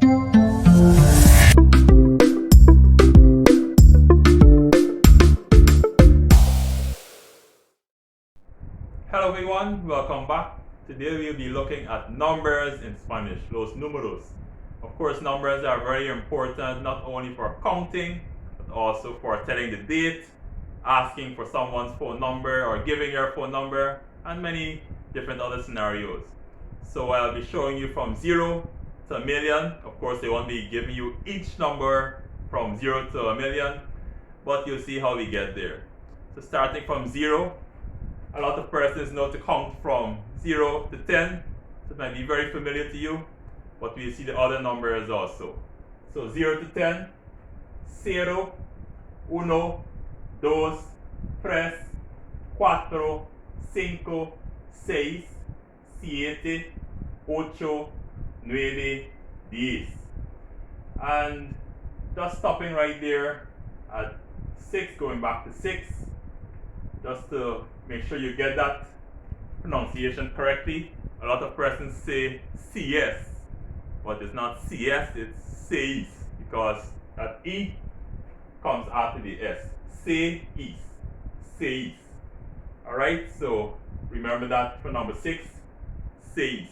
Hello everyone, welcome back. Today we'll be looking at numbers in Spanish, los números. Of course, numbers are very important not only for counting, but also for telling the date, asking for someone's phone number or giving your phone number, and many different other scenarios. So I'll be showing you from 0 to a million. Of course, they won't be giving you each number from 0 to a million, but you'll see how we get there. So starting from 0, a lot of persons know to count from 0 to 10, so it might be very familiar to you, but we'll see the other numbers also. So 0 to 10, 0, 1, 2, 3, 4, 5, 6, 7, 8, 9, 10. And just stopping right there at 6, going back to 6, just to make sure you get that pronunciation correctly. A lot of persons say CS, but it's not CS, it's SEIS, because that E comes after the S. SEIS, SEIS. Alright, so remember that for number 6, SEIS.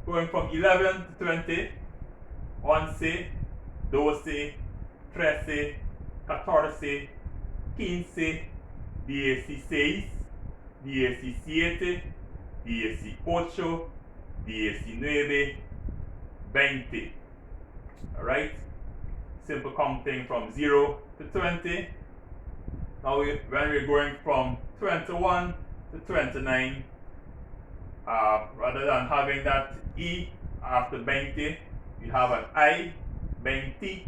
Going from 11 to 20, 11, 12, 13, 14, 15, 16, 17, 18, 19, 20. Alright? Simple counting from 0 to 20. Now when we're going from 21 to 29, rather than having that E after 20, we have an I, 20,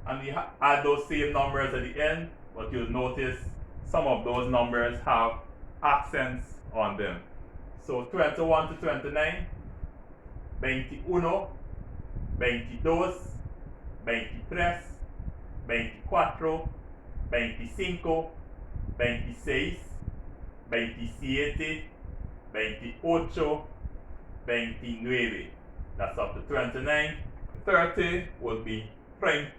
and we add those same numbers at the end, but you'll notice some of those numbers have accents on them. So 21 to 29, 21, 22, 23, 24, 25, 26, 27, 28, 29. That's up to 29. 30 would be 30.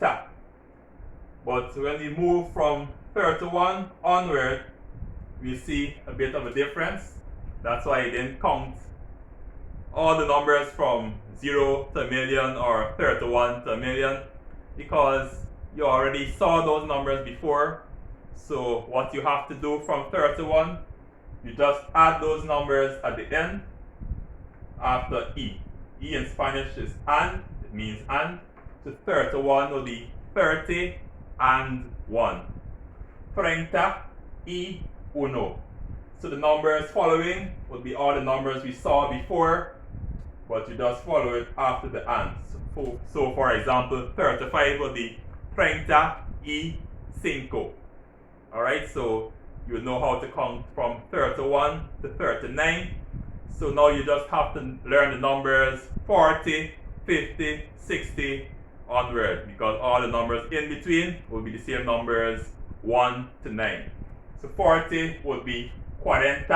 But when we move from 31 onward, we see a bit of a difference. That's why I didn't count all the numbers from 0 to a million or 31 to a million, because you already saw those numbers before. So what you have to do from 31, you just add those numbers at the end after E. E in Spanish is and, it means and. So 31 will be 30 and 1. 30 y 1. So the numbers following would be all the numbers we saw before, but you just follow it after the and. So for example, 35 would be 30 y 5. Alright, so you know how to count from 31 to 39. So now you just have to learn the numbers 40, 50, 60 onward, because all the numbers in between will be the same numbers 1 to 9. So 40 would be 40.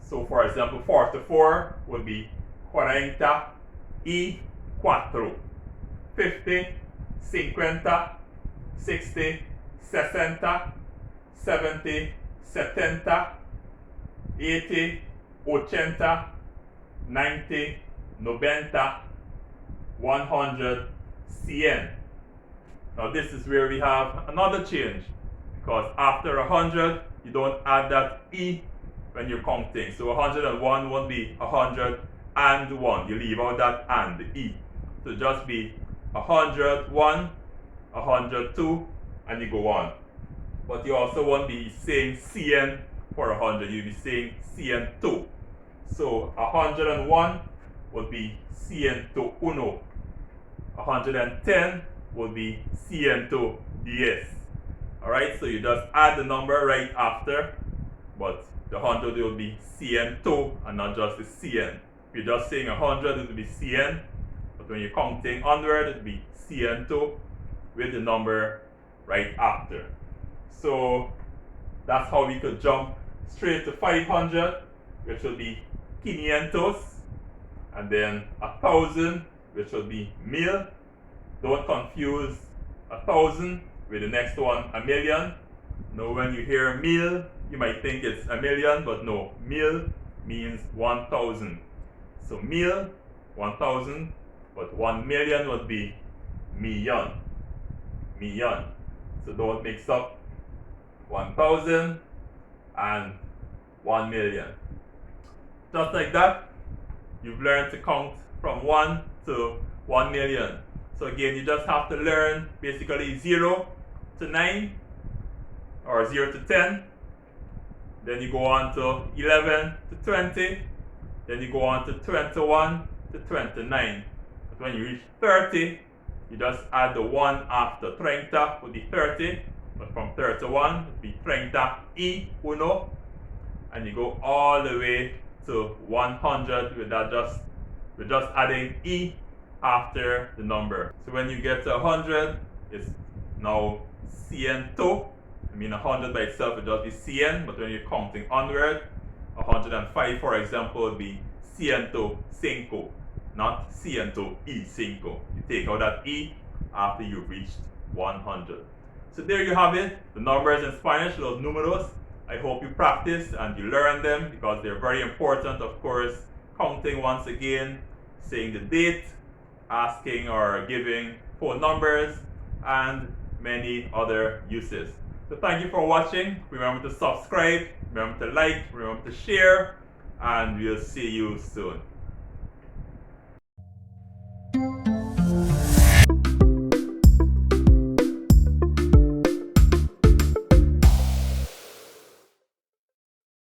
So for example, 44 would be 40 y 4. 50, 50, 60, 60, 70, 70, 80, 80, 90, 90, 100, 100. Now this is where we have another change, because after 100, you don't add that E when you're counting. So 101 won't be 101. You leave out that and, the E. So just be 101, 102, and you go on. But you also won't be saying CN for 100. You'll be saying CN2. So 101 would be CN2 1. 110 would be CN2 10. Alright, so you just add the number right after, but the 100 will be CN2 and not just the CN. If you're just saying 100, it will be CN, but when you're counting onward, it will be CN2 with the number right after. So that's how we could jump straight to 500, which will be 500, and then 1,000 which would be mil. Don't confuse 1,000 with the next one, a million. Now when you hear mil, you might think it's a million, but no, mil means 1,000. So mil, 1,000, but 1 million would be million. Million. So don't mix up 1,000 and 1 million. Just like that, you've learned to count from 1 to 1 million. So again, you just have to learn basically 0 to 9 or 0 to 10. Then you go on to 11 to 20. Then you go on to 21 to 29. But when you reach 30, you just add the 1 after. 30 would be 30. But from 31 it would be 30 and you go all the way to 100 with that we're just adding e after the number. So when you get to 100, it's now ciento. I mean 100 by itself would just be cien, but when you're counting onward, 105 for example would be ciento cinco, not ciento y cinco. You take out that e after you've reached 100. So there you have it, the numbers in Spanish, los números. I hope you practice and you learn them because they're very important. Of course, counting once again, saying the date, asking or giving phone numbers, and many other uses. So thank you for watching. Remember to subscribe, remember to like, remember to share, and we'll see you soon.